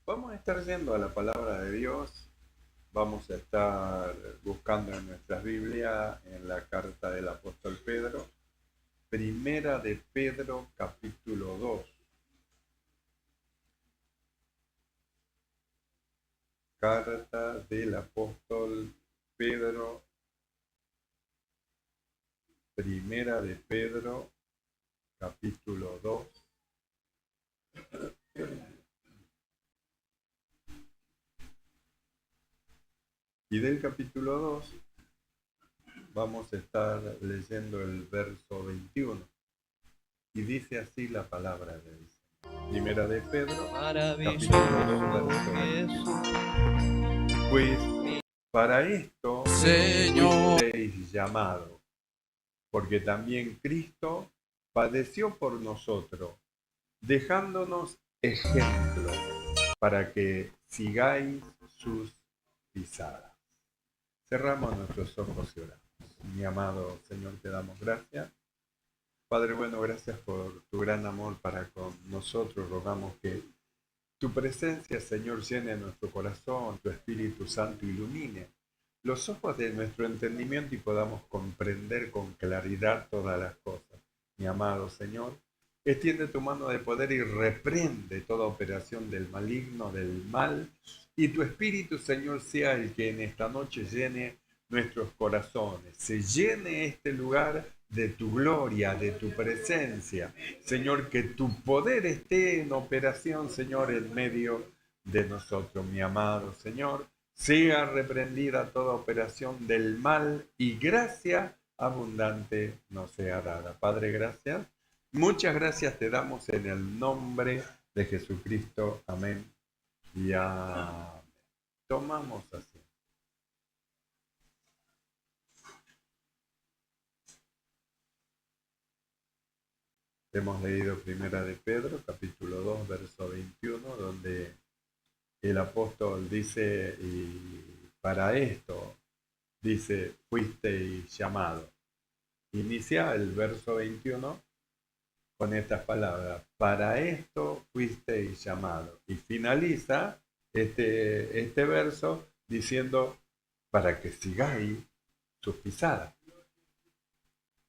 Vamos a estar yendo a la palabra de Dios, vamos a estar buscando en nuestras Biblias, en la carta del apóstol Pedro, primera de Pedro capítulo 2. Carta del apóstol Pedro, primera de Pedro capítulo 2. Y del capítulo 2 vamos a estar leyendo el verso 21. Y dice así la palabra de Dios. Primera de Pedro, capítulo 2, verso 21. Pues para esto fuisteis llamados, porque también Cristo padeció por nosotros, dejándonos ejemplo para que sigáis sus pisadas. Cerramos nuestros ojos y oramos. Mi amado Señor, te damos gracias. Padre bueno, gracias por tu gran amor para con nosotros. Rogamos que tu presencia, Señor, llene nuestro corazón, tu Espíritu Santo ilumine los ojos de nuestro entendimiento y podamos comprender con claridad todas las cosas. Mi amado Señor, extiende tu mano de poder y reprende toda operación del maligno, del mal, y tu Espíritu, Señor, sea el que en esta noche llene nuestros corazones, se llene este lugar de tu gloria, de tu presencia. Señor, que tu poder esté en operación, Señor, en medio de nosotros, mi amado Señor. Sea reprendida toda operación del mal y gracia abundante nos sea dada. Padre, gracias. Muchas gracias te damos en el nombre de Jesucristo. Amén. Y amén. Tomamos así. Hemos leído Primera de Pedro, capítulo 2, verso 21, donde el apóstol dice, y para esto, dice, fuisteis llamados. Inicia el verso 21 con estas palabras, para esto fuisteis llamados. Y finaliza este verso diciendo, para que sigáis sus pisadas.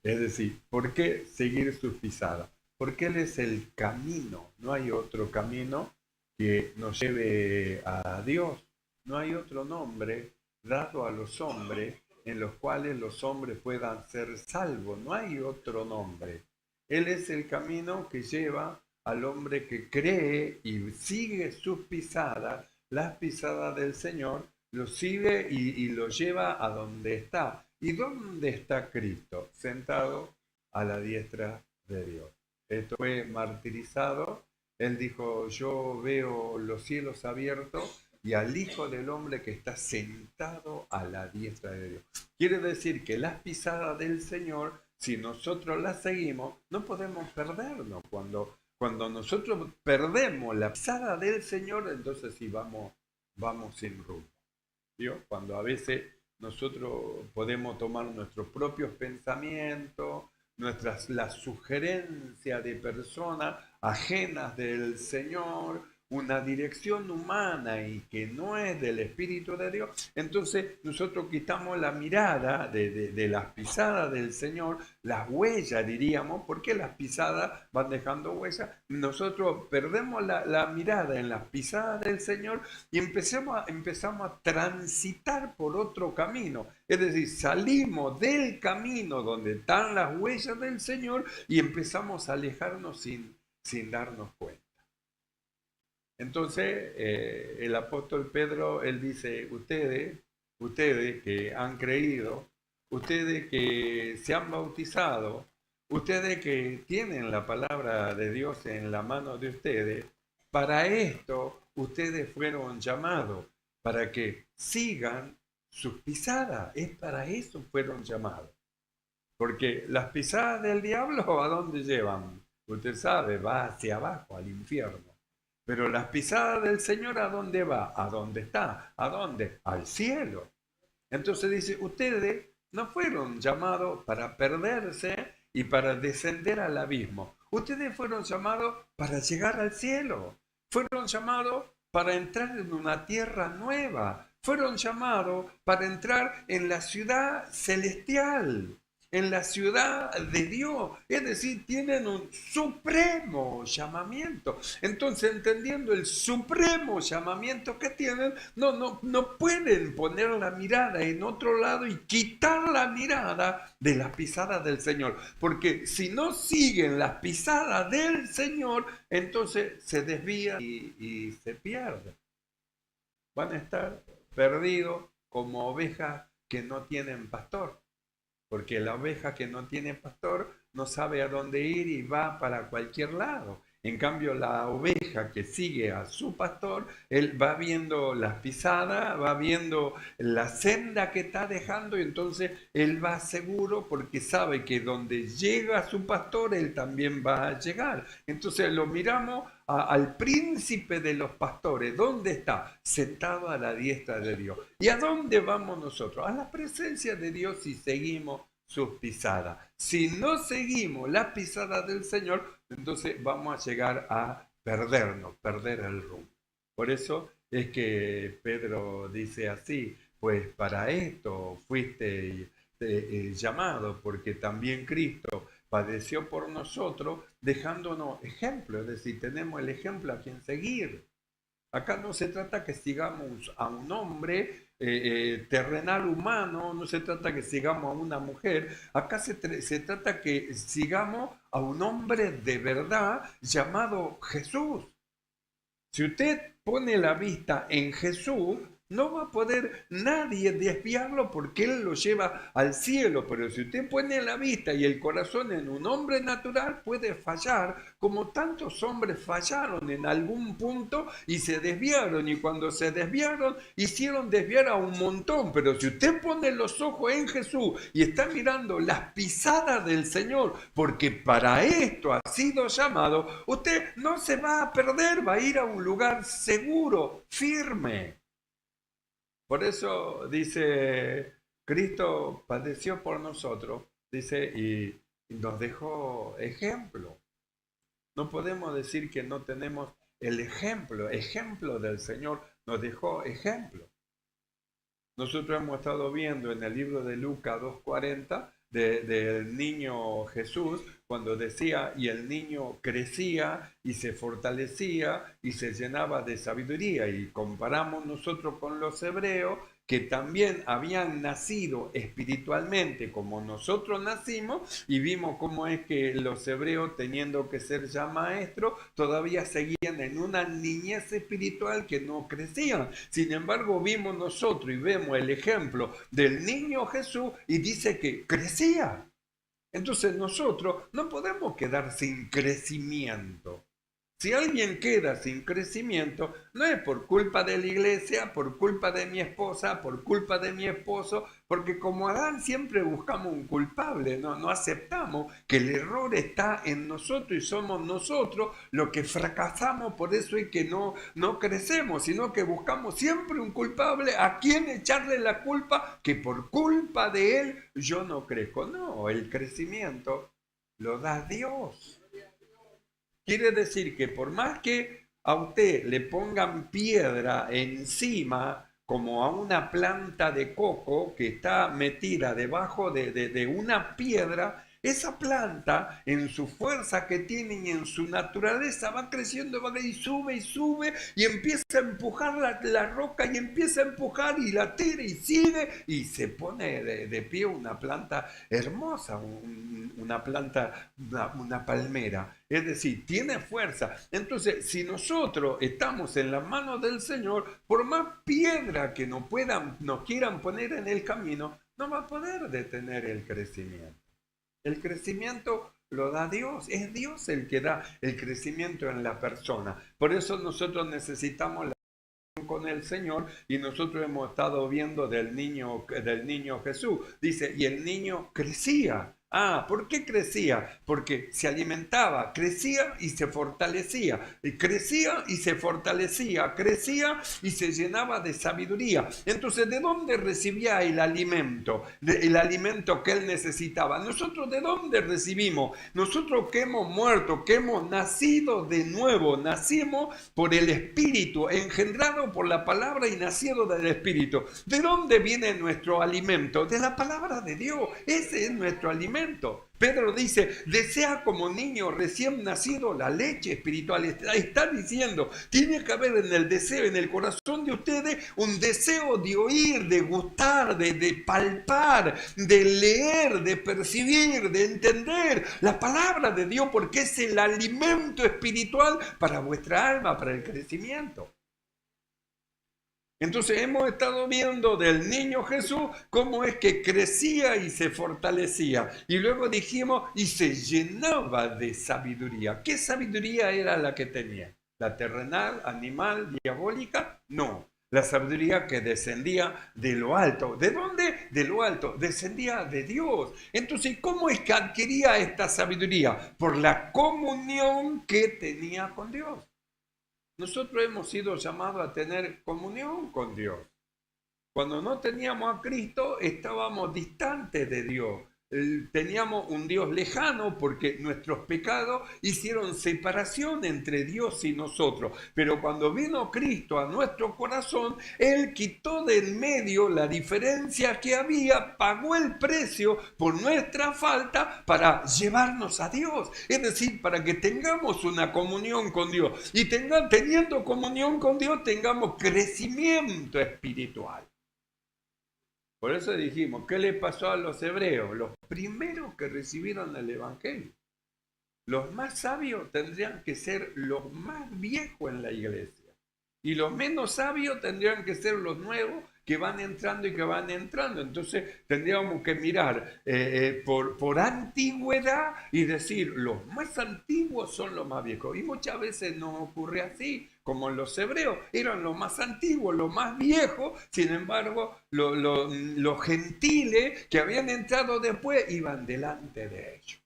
Es decir, ¿por qué seguir sus pisadas? Porque Él es el camino, no hay otro camino que nos lleve a Dios. No hay otro nombre dado a los hombres en los cuales los hombres puedan ser salvos. No hay otro nombre. Él es el camino que lleva al hombre que cree y sigue sus pisadas, las pisadas del Señor, lo sigue y lo lleva a donde está. ¿Y dónde está Cristo? Sentado a la diestra de Dios. Esto fue martirizado. Él dijo, yo veo los cielos abiertos y al Hijo del Hombre que está sentado a la diestra de Dios. Quiere decir que las pisadas del Señor, si nosotros las seguimos, no podemos perdernos. Cuando nosotros perdemos la pisada del Señor, entonces sí vamos sin rumbo. ¿Vio? Cuando a veces nosotros podemos tomar nuestros propios pensamientos, las sugerencias de personas ajenas del Señor, una dirección humana y que no es del Espíritu de Dios, entonces nosotros quitamos la mirada de las pisadas del Señor, las huellas diríamos, porque las pisadas van dejando huellas, nosotros perdemos la mirada en las pisadas del Señor y empezamos a transitar por otro camino, es decir, salimos del camino donde están las huellas del Señor y empezamos a alejarnos sin darnos cuenta. Entonces, el apóstol Pedro, él dice, ustedes que han creído, ustedes que se han bautizado, ustedes que tienen la palabra de Dios en la mano de ustedes, para esto ustedes fueron llamados, para que sigan sus pisadas. Es para eso fueron llamados. Porque las pisadas del diablo, ¿a dónde llevan? Usted sabe, va hacia abajo, al infierno. Pero las pisadas del Señor, ¿a dónde va? ¿A dónde está? ¿A dónde? Al cielo. Entonces dice, ustedes no fueron llamados para perderse y para descender al abismo. Ustedes fueron llamados para llegar al cielo. Fueron llamados para entrar en una tierra nueva. Fueron llamados para entrar en la ciudad celestial, en la ciudad de Dios. Es decir, tienen un supremo llamamiento. Entonces, entendiendo el supremo llamamiento que tienen, no pueden poner la mirada en otro lado y quitar la mirada de las pisadas del Señor. Porque si no siguen las pisadas del Señor, entonces se desvían y se pierden. Van a estar perdidos como ovejas que no tienen pastor. Porque la oveja que no tiene pastor no sabe a dónde ir y va para cualquier lado. En cambio, la oveja que sigue a su pastor, él va viendo las pisadas, va viendo la senda que está dejando y entonces él va seguro porque sabe que donde llega su pastor, él también va a llegar. Entonces lo miramos al príncipe de los pastores. ¿Dónde está? Sentado a la diestra de Dios. ¿Y a dónde vamos nosotros? A la presencia de Dios si seguimos sus pisadas. Si no seguimos las pisadas del Señor, entonces vamos a llegar a perdernos, perder el rumbo. Por eso es que Pedro dice así, pues para esto fuiste llamado, porque también Cristo padeció por nosotros, dejándonos ejemplo, es decir, tenemos el ejemplo a quien seguir. Acá no se trata que sigamos a un hombre terrenal humano, no se trata que sigamos a una mujer, acá se trata que sigamos a un hombre de verdad llamado Jesús. Si usted pone la vista en Jesús, no va a poder nadie desviarlo porque Él lo lleva al cielo. Pero si usted pone la vista y el corazón en un hombre natural, puede fallar, como tantos hombres fallaron en algún punto y se desviaron. Y cuando se desviaron, hicieron desviar a un montón. Pero si usted pone los ojos en Jesús y está mirando las pisadas del Señor, porque para esto ha sido llamado, usted no se va a perder, va a ir a un lugar seguro, firme. Por eso dice, Cristo padeció por nosotros, dice, y nos dejó ejemplo. No podemos decir que no tenemos el ejemplo del Señor, nos dejó ejemplo. Nosotros hemos estado viendo en el libro de Lucas 2:40 del niño Jesús, cuando decía, y el niño crecía y se fortalecía y se llenaba de sabiduría. Y comparamos nosotros con los hebreos, que también habían nacido espiritualmente como nosotros nacimos, y vimos cómo es que los hebreos, teniendo que ser ya maestros, todavía seguían en una niñez espiritual que no crecían. Sin embargo, vimos nosotros y vemos el ejemplo del niño Jesús y dice que crecía. Entonces nosotros no podemos quedar sin crecimiento. Si alguien queda sin crecimiento, no es por culpa de la iglesia, por culpa de mi esposa, por culpa de mi esposo, porque como Adán siempre buscamos un culpable, no aceptamos que el error está en nosotros y somos nosotros los que fracasamos, por eso es que no crecemos, sino que buscamos siempre un culpable a quien echarle la culpa, que por culpa de él yo no crezco. No, el crecimiento lo da Dios. Quiere decir que por más que a usted le pongan piedra encima, como a una planta de coco que está metida debajo de una piedra, esa planta, en su fuerza que tiene y en su naturaleza, va creciendo, y sube, y empieza a empujar la roca, y empieza a empujar, y la tira, y sigue, y se pone de pie una planta hermosa, una planta, una palmera. Es decir, tiene fuerza. Entonces, si nosotros estamos en las manos del Señor, por más piedra que nos quieran poner en el camino, no va a poder detener el crecimiento. El crecimiento lo da Dios, es Dios el que da el crecimiento en la persona. Por eso nosotros necesitamos la relación con el Señor, y nosotros hemos estado viendo del niño Jesús. Dice, y el niño crecía ¿Por qué crecía? Porque se alimentaba, crecía y se fortalecía, y crecía y se fortalecía, crecía y se llenaba de sabiduría. Entonces, ¿de dónde recibía el alimento? El alimento que él necesitaba. ¿Nosotros de dónde recibimos? Nosotros que hemos muerto, que hemos nacido de nuevo, nacimos por el Espíritu, engendrado por la palabra y nacido del Espíritu. ¿De dónde viene nuestro alimento? De la palabra de Dios. Ese es nuestro alimento. Pedro dice, desea como niño recién nacido la leche espiritual. Está diciendo, tiene que haber en el deseo, en el corazón de ustedes, un deseo de oír, de gustar, de palpar, de leer, de percibir, de entender la palabra de Dios, porque es el alimento espiritual para vuestra alma, para el crecimiento. Entonces hemos estado viendo del niño Jesús cómo es que crecía y se fortalecía. Y luego dijimos, y se llenaba de sabiduría. ¿Qué sabiduría era la que tenía? ¿La terrenal, animal, diabólica? No. La sabiduría que descendía de lo alto. ¿De dónde? De lo alto. Descendía de Dios. Entonces, ¿cómo es que adquiría esta sabiduría? Por la comunión que tenía con Dios. Nosotros hemos sido llamados a tener comunión con Dios. Cuando no teníamos a Cristo, estábamos distantes de Dios. Teníamos un Dios lejano porque nuestros pecados hicieron separación entre Dios y nosotros. Pero cuando vino Cristo a nuestro corazón, Él quitó del medio la diferencia que había, pagó el precio por nuestra falta para llevarnos a Dios. Es decir, para que tengamos una comunión con Dios. Y teniendo comunión con Dios, tengamos crecimiento espiritual. Por eso dijimos, ¿qué le pasó a los hebreos? Los primeros que recibieron el Evangelio. Los más sabios tendrían que ser los más viejos en la iglesia. Y los menos sabios tendrían que ser los nuevos que van entrando y que van entrando. Entonces tendríamos que mirar por antigüedad y decir, los más antiguos son los más viejos. Y muchas veces nos ocurre así, como los hebreos, eran los más antiguos, los más viejos, sin embargo, los gentiles que habían entrado después iban delante de ellos.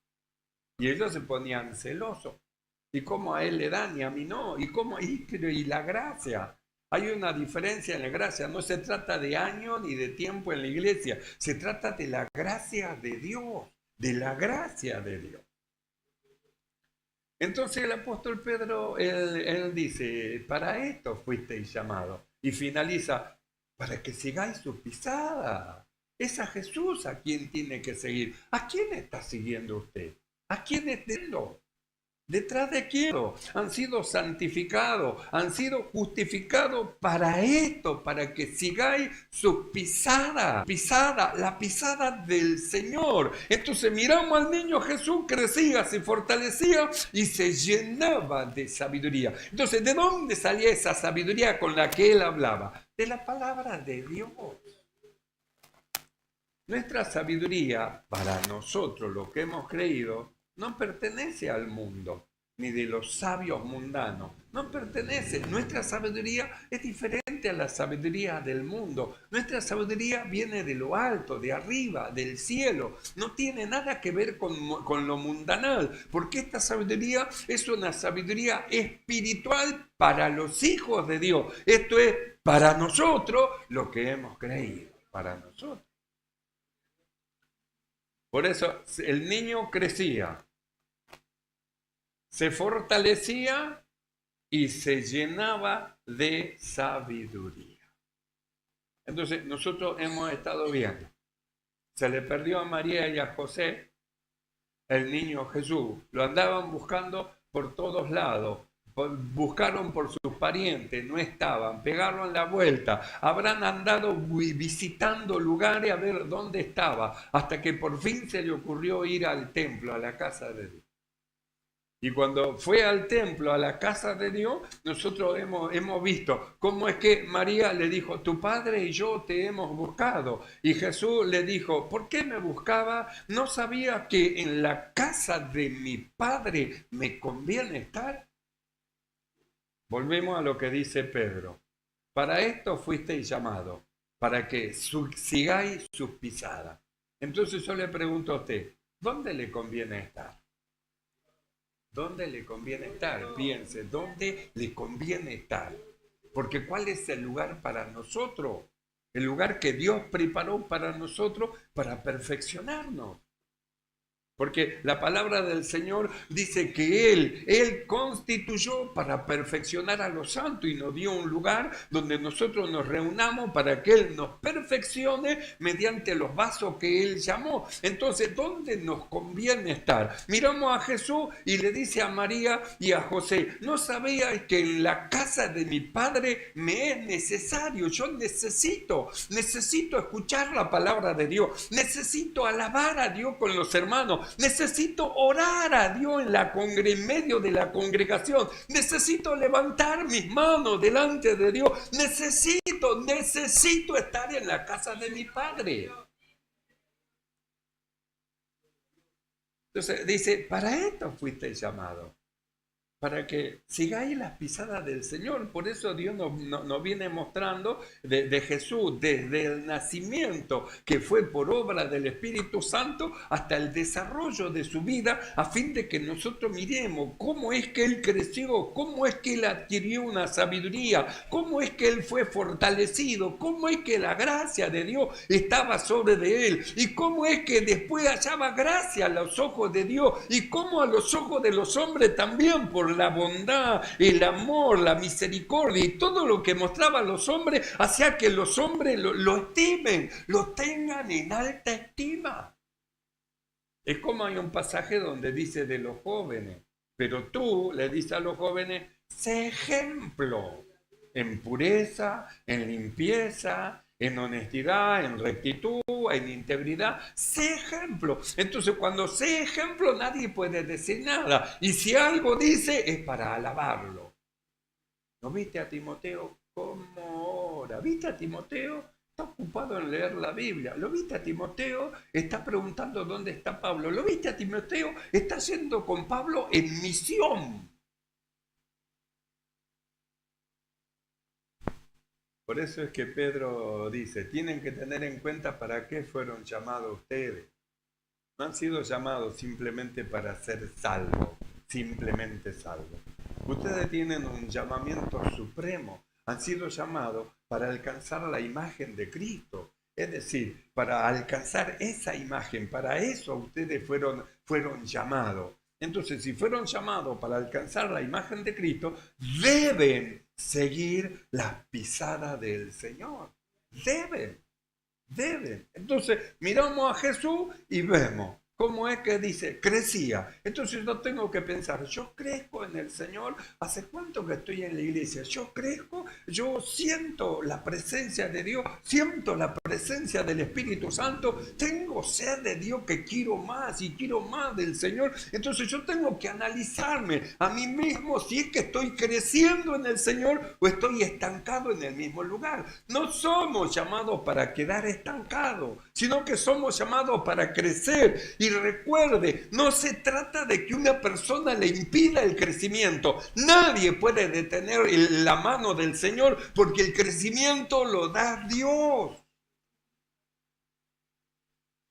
Y ellos se ponían celosos. ¿Y cómo a él le dan y a mí no? ¿Y la gracia? Hay una diferencia en la gracia. No se trata de años ni de tiempo en la iglesia. Se trata de la gracia de Dios. De la gracia de Dios. Entonces el apóstol Pedro, él dice, para esto fuisteis llamados. Y finaliza, para que sigáis su pisada. Es a Jesús a quien tiene que seguir. ¿A quién está siguiendo usted? ¿A quién está siguiendo? ¿Detrás de quién? Han sido santificados, han sido justificados para esto, para que sigáis su pisada, la pisada del Señor. Entonces miramos al niño Jesús, crecía, se fortalecía y se llenaba de sabiduría. Entonces, ¿de dónde salía esa sabiduría con la que él hablaba? De la palabra de Dios. Nuestra sabiduría, para nosotros, lo que hemos creído, no pertenece al mundo, ni de los sabios mundanos. No pertenece. Nuestra sabiduría es diferente a la sabiduría del mundo. Nuestra sabiduría viene de lo alto, de arriba, del cielo. No tiene nada que ver con lo mundanal, porque esta sabiduría es una sabiduría espiritual para los hijos de Dios. Esto es para nosotros lo que hemos creído, para nosotros. Por eso el niño crecía, se fortalecía y se llenaba de sabiduría. Entonces nosotros hemos estado viendo, se le perdió a María y a José el niño Jesús, lo andaban buscando por todos lados, buscaron por sus parientes, no estaban, pegaron la vuelta, habrán andado visitando lugares a ver dónde estaba, hasta que por fin se le ocurrió ir al templo, a la casa de Dios. Y cuando fue al templo, a la casa de Dios, nosotros hemos visto cómo es que María le dijo, tu padre y yo te hemos buscado. Y Jesús le dijo, ¿por qué me buscaba? ¿No sabía que en la casa de mi padre me conviene estar? Volvemos a lo que dice Pedro. Para esto fuisteis llamados, para que sigáis sus pisadas. Entonces yo le pregunto a usted, ¿Dónde le conviene estar? ¿Dónde le conviene estar? Piense, ¿dónde le conviene estar? Porque ¿cuál es el lugar para nosotros? El lugar que Dios preparó para nosotros para perfeccionarnos. Porque la palabra del Señor dice que Él constituyó para perfeccionar a los santos y nos dio un lugar donde nosotros nos reunamos para que Él nos perfeccione mediante los vasos que Él llamó. Entonces, ¿dónde nos conviene estar? Miramos a Jesús y le dice a María y a José, ¿no sabíais que en la casa de mi Padre me es necesario? Yo necesito escuchar la palabra de Dios, necesito alabar a Dios con los hermanos, necesito orar a Dios en medio de la congregación. Necesito levantar mis manos delante de Dios. Necesito estar en la casa de mi Padre. Entonces dice, para esto fuiste llamado. Para que sigáis las pisadas del Señor. Por eso Dios nos viene mostrando de Jesús desde el nacimiento, que fue por obra del Espíritu Santo, hasta el desarrollo de su vida, a fin de que nosotros miremos cómo es que Él creció, cómo es que Él adquirió una sabiduría, cómo es que Él fue fortalecido, cómo es que la gracia de Dios estaba sobre de Él, y cómo es que después hallaba gracia a los ojos de Dios, y cómo a los ojos de los hombres también, por la bondad, el amor, la misericordia y todo lo que mostraban los hombres, hacía que los hombres lo estimen, lo tengan en alta estima. Es como hay un pasaje donde dice de los jóvenes, pero tú le dices a los jóvenes, sé ejemplo en pureza, en limpieza, en honestidad, en rectitud, en integridad. Sé ejemplo. Entonces, cuando sé ejemplo, nadie puede decir nada. Y si algo dice, es para alabarlo. ¿No viste a Timoteo cómo ora? ¿Viste a Timoteo? Está ocupado en leer la Biblia. ¿Lo viste a Timoteo? Está preguntando dónde está Pablo. ¿Lo viste a Timoteo? Está yendo con Pablo en misión. Por eso es que Pedro dice, tienen que tener en cuenta para qué fueron llamados ustedes. No han sido llamados simplemente para ser salvos, simplemente salvos. Ustedes tienen un llamamiento supremo. Han sido llamados para alcanzar la imagen de Cristo. Es decir, para alcanzar esa imagen, para eso ustedes fueron llamados. Entonces, si fueron llamados para alcanzar la imagen de Cristo, deben seguir las pisadas del Señor. Deben. Entonces, miramos a Jesús y vemos cómo es que dice, crecía. Entonces yo tengo que pensar, yo crezco en el Señor. ¿Hace cuánto que estoy en la iglesia? Yo crezco, yo siento la presencia de Dios, siento la presencia del Espíritu Santo, tengo sed de Dios que quiero más y quiero más del Señor. Entonces yo tengo que analizarme a mí mismo si es que estoy creciendo en el Señor o estoy estancado en el mismo lugar. No somos llamados para quedar estancados, sino que somos llamados para crecer. Y recuerde, no se trata de que una persona le impida el crecimiento. Nadie puede detener la mano del Señor porque el crecimiento lo da Dios.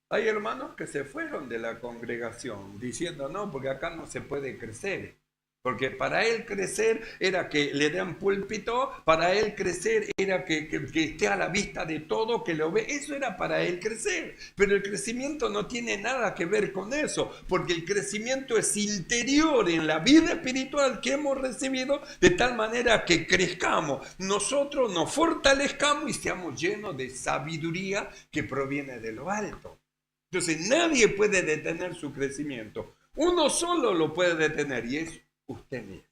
Hay hermanos que se fueron de la congregación diciendo, no, porque acá no se puede crecer. Porque para él crecer era que le den púlpito, para él crecer era que esté a la vista de todo, que lo ve. Eso era para él crecer. Pero el crecimiento no tiene nada que ver con eso, porque el crecimiento es interior en la vida espiritual que hemos recibido, de tal manera que crezcamos, nosotros nos fortalezcamos y seamos llenos de sabiduría que proviene de lo alto. Entonces nadie puede detener su crecimiento. Uno solo lo puede detener y es usted mismo.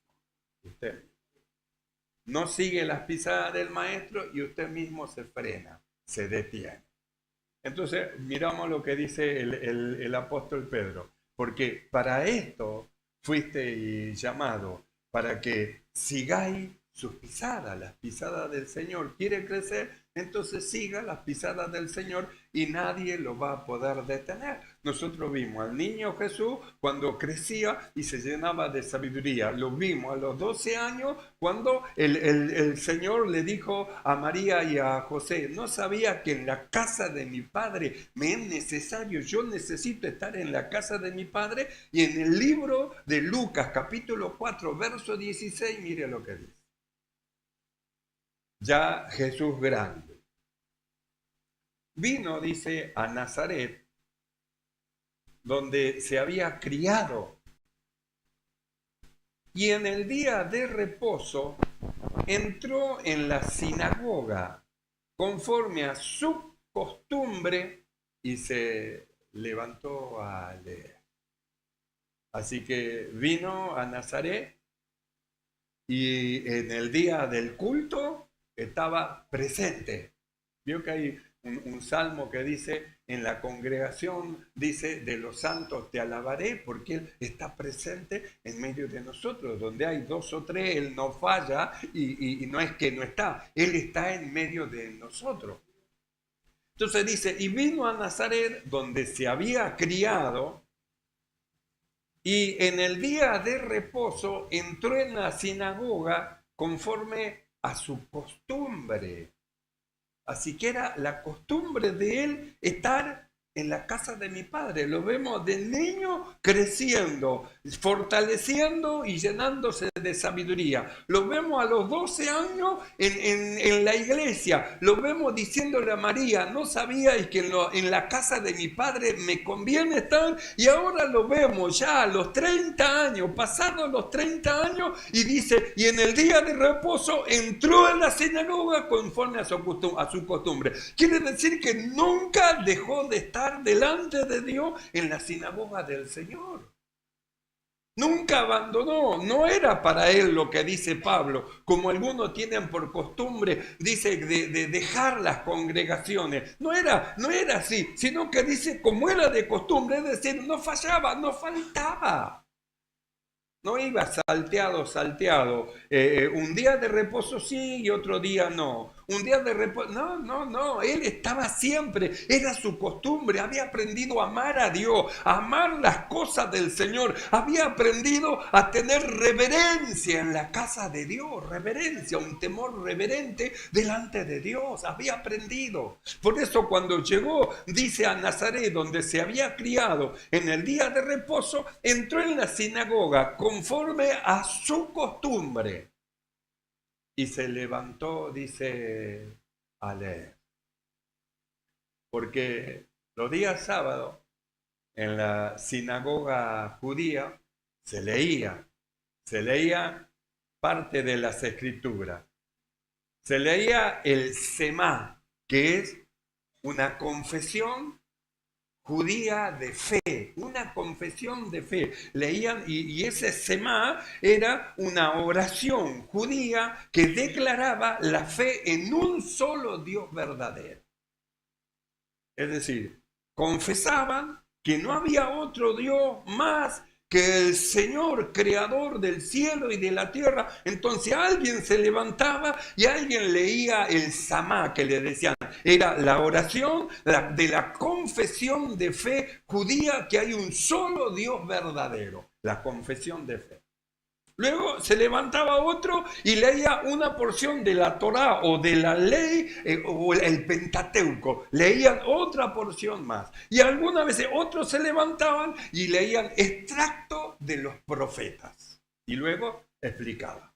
Usted no sigue las pisadas del maestro y usted mismo se frena, se detiene. Entonces miramos lo que dice el apóstol Pedro. Porque para esto fuiste llamado, para que sigáis sus pisadas, las pisadas del Señor. Quiere crecer, entonces siga las pisadas del Señor y nadie lo va a poder detener. Nosotros vimos al niño Jesús cuando crecía y se llenaba de sabiduría. Lo vimos a los 12 años cuando el Señor le dijo a María y a José: no sabía que en la casa de mi padre me es necesario, yo necesito estar en la casa de mi padre. Y en el libro de Lucas capítulo 4 verso 16, mire lo que dice. Ya Jesús grande vino, dice, a Nazaret, donde se había criado, y en el día de reposo entró en la sinagoga conforme a su costumbre y se levantó a leer. Así que vino a Nazaret y en el día del culto estaba presente. Vio que hay un salmo que dice: en la congregación, dice, de los santos te alabaré, porque Él está presente en medio de nosotros. Donde hay 2 o 3, Él no falla y no es que no está, Él está en medio de nosotros. Entonces dice: y vino a Nazaret, donde se había criado, y en el día de reposo entró en la sinagoga conforme a su costumbre. Así que era la costumbre de él estar en la casa de mi padre. Lo vemos del niño creciendo, fortaleciendo y llenándose de sabiduría. Lo vemos a los 12 años en la iglesia. Lo vemos diciéndole a María: no sabíais que en la casa de mi padre me conviene estar. Y ahora lo vemos ya a los 30 años, pasados los 30 años, y dice: y en el día de reposo entró en la sinagoga conforme a su costumbre. Quiere decir que nunca dejó de estar delante de Dios en la sinagoga del Señor. Nunca abandonó, no era para él lo que dice Pablo, como algunos tienen por costumbre, dice, de dejar las congregaciones. No era así, sino que dice como era de costumbre, es decir, no fallaba, no faltaba. No iba salteado. Un día de reposo sí y otro día no. Un día de reposo, no. Él estaba siempre, era su costumbre. Había aprendido a amar a Dios, a amar las cosas del Señor. Había aprendido a tener reverencia en la casa de Dios. Reverencia, un temor reverente delante de Dios. Había aprendido. Por eso cuando llegó, dice, a Nazaret, donde se había criado, en el día de reposo, entró en la sinagoga conforme a su costumbre y se levantó, dice, a leer. Porque los días sábados en la sinagoga judía se leía parte de las escrituras. Se leía el Semá, que es una confesión judía de fe, una confesión de fe. Leían, y ese Semá era una oración judía que declaraba la fe en un solo Dios verdadero. Es decir, confesaban que no había otro Dios más que el Señor, creador del cielo y de la tierra. Entonces alguien se levantaba y alguien leía el Samá, que le decían. Era la oración de la confesión de fe judía, que hay un solo Dios verdadero. La confesión de fe. Luego se levantaba otro y leía una porción de la Torá o de la ley o el Pentateuco. Leían otra porción más. Y algunas veces otros se levantaban y leían extracto de los profetas. Y luego explicaban.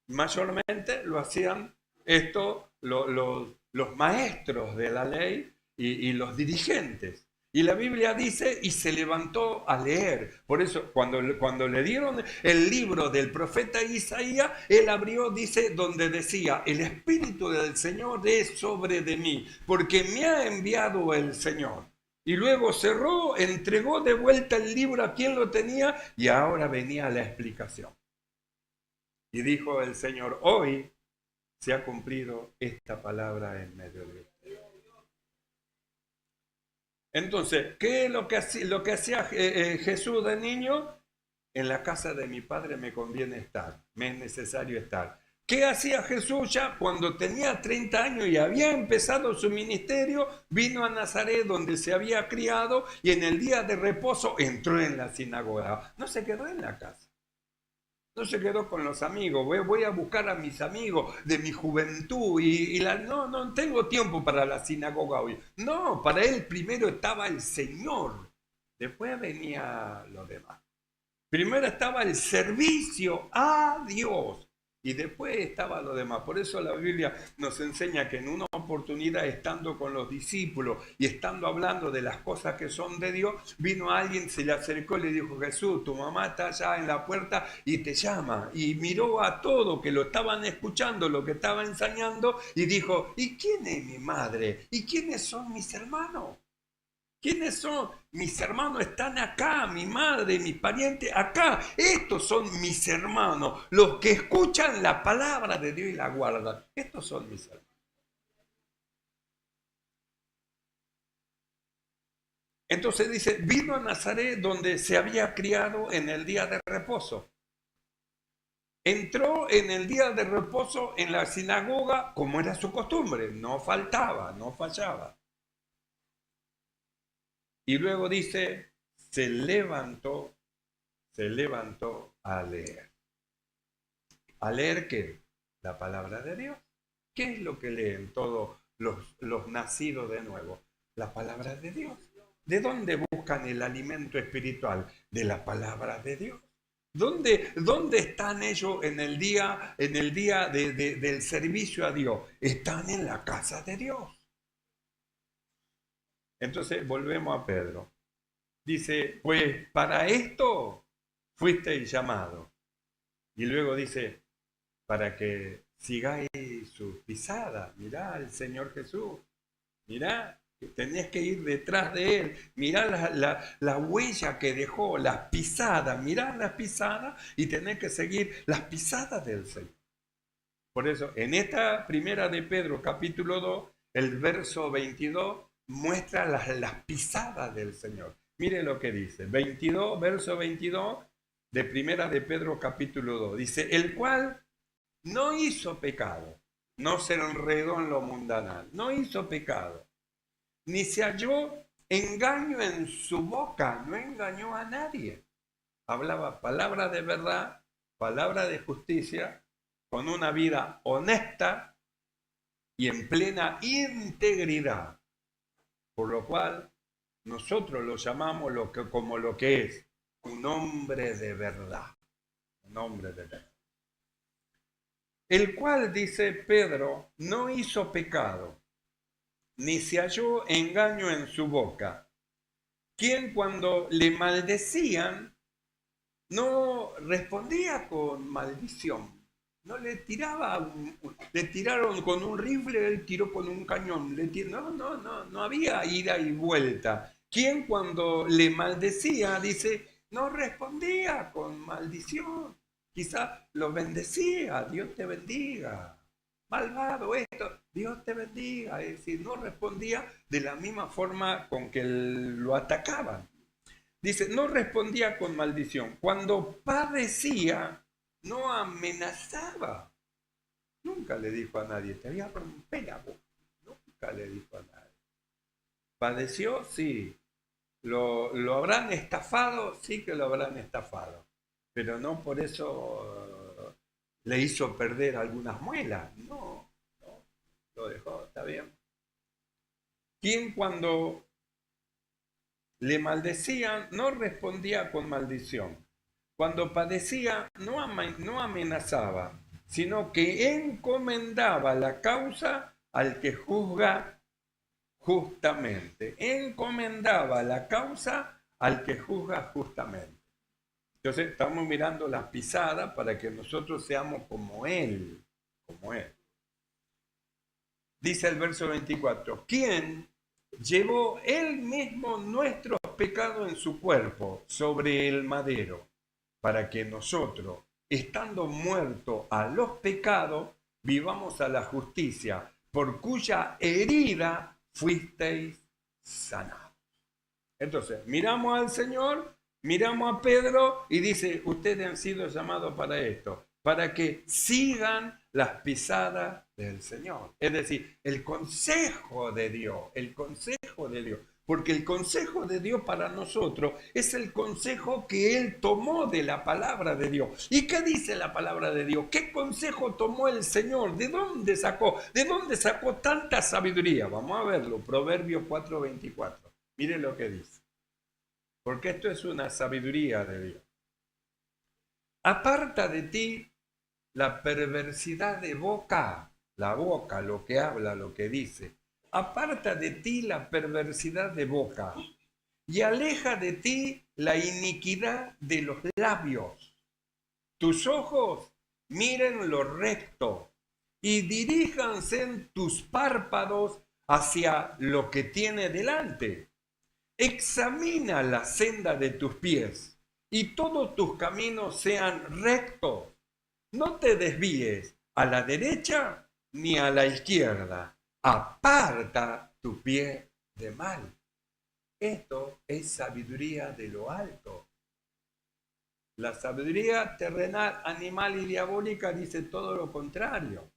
Mayormente lo hacían esto los maestros de la ley y los dirigentes. Y la Biblia dice, y se levantó a leer. Por eso, cuando le dieron el libro del profeta Isaías, él abrió, dice, donde decía: el Espíritu del Señor es sobre de mí, porque me ha enviado el Señor. Y luego cerró, entregó de vuelta el libro a quien lo tenía, y ahora venía la explicación. Y dijo el Señor: hoy se ha cumplido esta palabra en medio de usted. Entonces, ¿qué es lo que hacía Jesús de niño? en la casa de mi padre me conviene estar, me es necesario estar. ¿Qué hacía Jesús ya cuando tenía 30 años y había empezado su ministerio? Vino a Nazaret donde se había criado y en el día de reposo entró en la sinagoga. No se quedó en la casa. No se quedó con los amigos. Voy a buscar a mis amigos de mi juventud no tengo tiempo para la sinagoga hoy. No, para él primero estaba el Señor. Después venía lo demás. Primero estaba el servicio a Dios y después estaba lo demás. Por eso la Biblia nos enseña que en una oportunidad, estando con los discípulos y estando hablando de las cosas que son de Dios, vino alguien, se le acercó y le dijo: Jesús, tu mamá está allá en la puerta y te llama. Y miró a todos que lo estaban escuchando, lo que estaba enseñando, y dijo: ¿y quién es mi madre? ¿Y quiénes son mis hermanos? ¿Quiénes son? Mis hermanos están acá, mi madre, mis parientes acá. Estos son mis hermanos, los que escuchan la palabra de Dios y la guardan. Estos son mis hermanos. Entonces dice, vino a Nazaret donde se había criado en el día de reposo. Entró en el día de reposo en la sinagoga como era su costumbre, no faltaba, no fallaba. Y luego dice, se levantó a leer. ¿A leer qué? La palabra de Dios. ¿Qué es lo que leen todos los nacidos de nuevo? La palabra de Dios. ¿De dónde buscan el alimento espiritual? De la palabra de Dios. ¿Dónde están ellos en el día del servicio a Dios? Están en la casa de Dios. Entonces volvemos a Pedro. Dice, pues para esto fuisteis llamado. Y luego dice, para que sigáis sus pisadas. Mirá al Señor Jesús. Mirá, tenés que ir detrás de Él. Mirá la huella que dejó, las pisadas. Mirá las pisadas y tenés que seguir las pisadas del Señor. Por eso, en esta primera de Pedro, capítulo 2, el verso 22, muestra las pisadas del Señor. Mire lo que dice, 22, verso 22 de primera de Pedro capítulo 2. Dice, el cual no hizo pecado, no se enredó en lo mundanal, no hizo pecado, ni se halló engaño en su boca, no engañó a nadie. Hablaba palabra de verdad, palabra de justicia, con una vida honesta y en plena integridad. Por lo cual, nosotros lo llamamos como lo que es, un hombre de verdad. Un hombre de verdad. El cual, dice Pedro, no hizo pecado, ni se halló engaño en su boca. Quien cuando le maldecían, no respondía con maldición. No le tiraba, le tiraron con un rifle, él tiró con un cañón. No había ida y vuelta. Quien cuando le maldecía, dice, no respondía con maldición. Quizás lo bendecía, Dios te bendiga. Malvado esto, Dios te bendiga. Es decir, no respondía de la misma forma con que lo atacaban. Dice, no respondía con maldición. Cuando padecía, no amenazaba. Nunca le dijo a nadie, te voy a romper la boca. Nunca le dijo a nadie. ¿Padeció? Sí. ¿Lo habrán estafado? Sí que lo habrán estafado. Pero no por eso le hizo perder algunas muelas. No, lo dejó, está bien. ¿Quién cuando le maldecían no respondía con maldición? Cuando padecía no amenazaba, sino que encomendaba la causa al que juzga justamente. Encomendaba la causa al que juzga justamente. Entonces estamos mirando las pisadas para que nosotros seamos como Él. Como Él. Dice el verso 24, ¿quién llevó Él mismo nuestros pecados en su cuerpo sobre el madero? Para que nosotros, estando muertos a los pecados, vivamos a la justicia, por cuya herida fuisteis sanados. Entonces, miramos al Señor Miramos a Pedro y dice, ustedes han sido llamados para esto, para que sigan las pisadas del Señor. Es decir, el consejo de Dios, el consejo de Dios. Porque el consejo de Dios para nosotros es el consejo que Él tomó de la palabra de Dios. ¿Y qué dice la palabra de Dios? ¿Qué consejo tomó el Señor? ¿De dónde sacó? ¿De dónde sacó tanta sabiduría? Vamos a verlo, Proverbios 4:24. Mire lo que dice. Porque esto es una sabiduría de Dios. Aparta de ti la perversidad de boca, la boca, lo que habla, lo que dice. Aparta de ti la perversidad de boca y aleja de ti la iniquidad de los labios. Tus ojos miren lo recto y diríjanse en tus párpados hacia lo que tiene delante. Examina la senda de tus pies y todos tus caminos sean rectos. No te desvíes a la derecha ni a la izquierda. Aparta tu pie de mal. Esto es sabiduría de lo alto. La sabiduría terrenal, animal y diabólica dice todo lo contrario.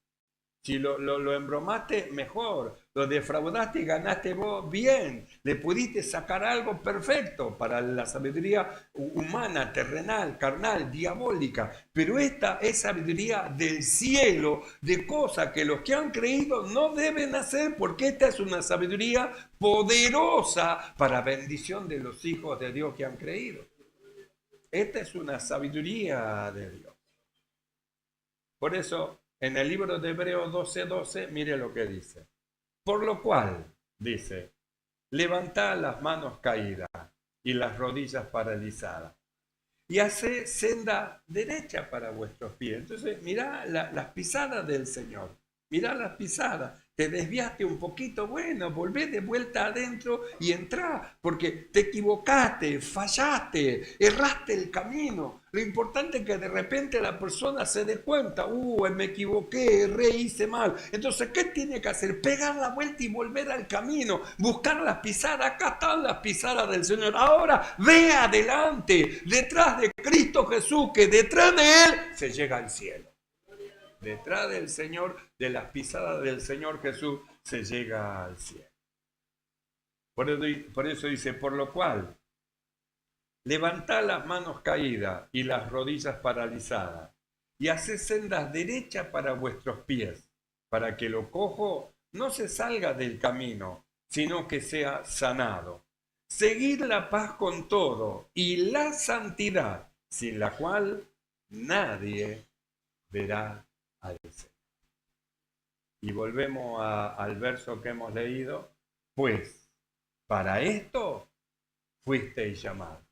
Si lo embromaste, mejor. Lo defraudaste y ganaste vos, bien. Le pudiste sacar algo perfecto para la sabiduría humana, terrenal, carnal, diabólica. Pero esta es sabiduría del cielo, de cosas que los que han creído no deben hacer, porque esta es una sabiduría poderosa para bendición de los hijos de Dios que han creído. Esta es una sabiduría de Dios. Por eso, en el libro de Hebreos 12:12, mire lo que dice. Por lo cual, dice, levantad las manos caídas y las rodillas paralizadas y haced senda derecha para vuestros pies. Entonces, mirá las pisadas del Señor. Mirá las pisadas. Te desviaste un poquito, bueno, volvé de vuelta adentro y entrá, porque te equivocaste, fallaste, erraste el camino. Lo importante es que de repente la persona se dé cuenta, me equivoqué, erré, hice mal. Entonces, ¿qué tiene que hacer? Pegar la vuelta y volver al camino, buscar las pisadas. Acá están las pisadas del Señor. Ahora, ve adelante, detrás de Cristo Jesús, que detrás de Él se llega al cielo. Detrás del Señor, de las pisadas del Señor Jesús, se llega al cielo. Por eso dice, por lo cual, levantad las manos caídas y las rodillas paralizadas, y haced sendas derechas para vuestros pies, para que lo cojo no se salga del camino, sino que sea sanado. Seguid la paz con todo, y la santidad, sin la cual nadie verá al Señor. Y volvemos al verso que hemos leído. Pues para esto fuisteis llamados,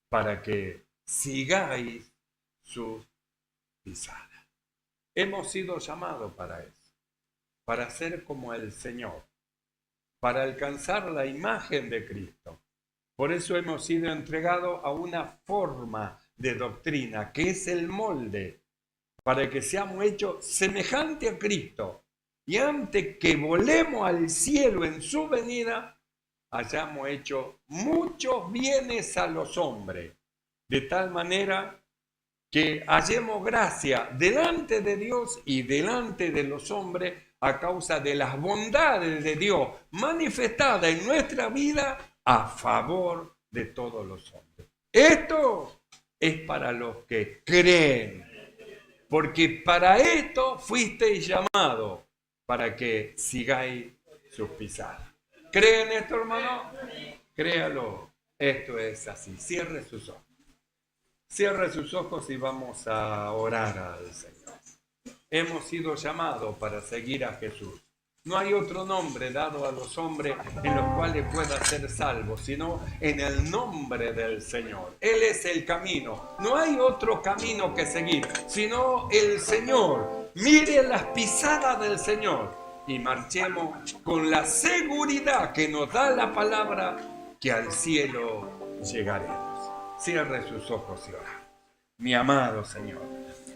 para que sigáis sus pisadas. Hemos sido llamados para eso, para ser como el Señor, para alcanzar la imagen de Cristo. Por eso hemos sido entregados a una forma de doctrina, que es el molde, para que seamos hechos semejantes a Cristo. Y antes que volemos al cielo en su venida, hayamos hecho muchos bienes a los hombres, de tal manera que hallemos gracia delante de Dios y delante de los hombres a causa de las bondades de Dios manifestadas en nuestra vida a favor de todos los hombres. Esto es para los que creen. Porque para esto fuisteis llamados, para que sigáis sus pisadas. ¿Creen esto, hermano? Créalo. Esto es así. Cierre sus ojos. Cierre sus ojos y vamos a orar al Señor. Hemos sido llamados para seguir a Jesús. No hay otro nombre dado a los hombres en los cuales pueda ser salvo, sino en el nombre del Señor. Él es el camino. No hay otro camino que seguir, sino el Señor. Mire las pisadas del Señor y marchemos con la seguridad que nos da la palabra que al cielo llegaremos. Cierre sus ojos y oramos. Mi amado Señor,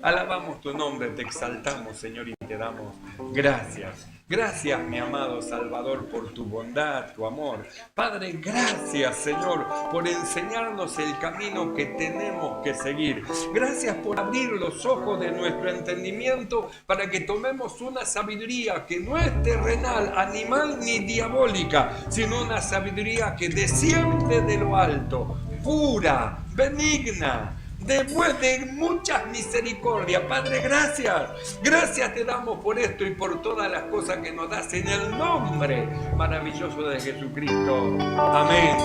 Alabamos tu nombre, te exaltamos, Señor, y te damos gracias. Gracias, mi amado Salvador, por tu bondad, tu amor. Padre, gracias, Señor, por enseñarnos el camino que tenemos que seguir. Gracias por abrir los ojos de nuestro entendimiento para que tomemos una sabiduría que no es terrenal, animal ni diabólica, sino una sabiduría que desciende de lo alto, pura, benigna, después de muchas misericordias. Padre, gracias. Gracias te damos por esto y por todas las cosas que nos das en el nombre maravilloso de Jesucristo. Amén.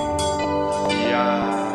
Y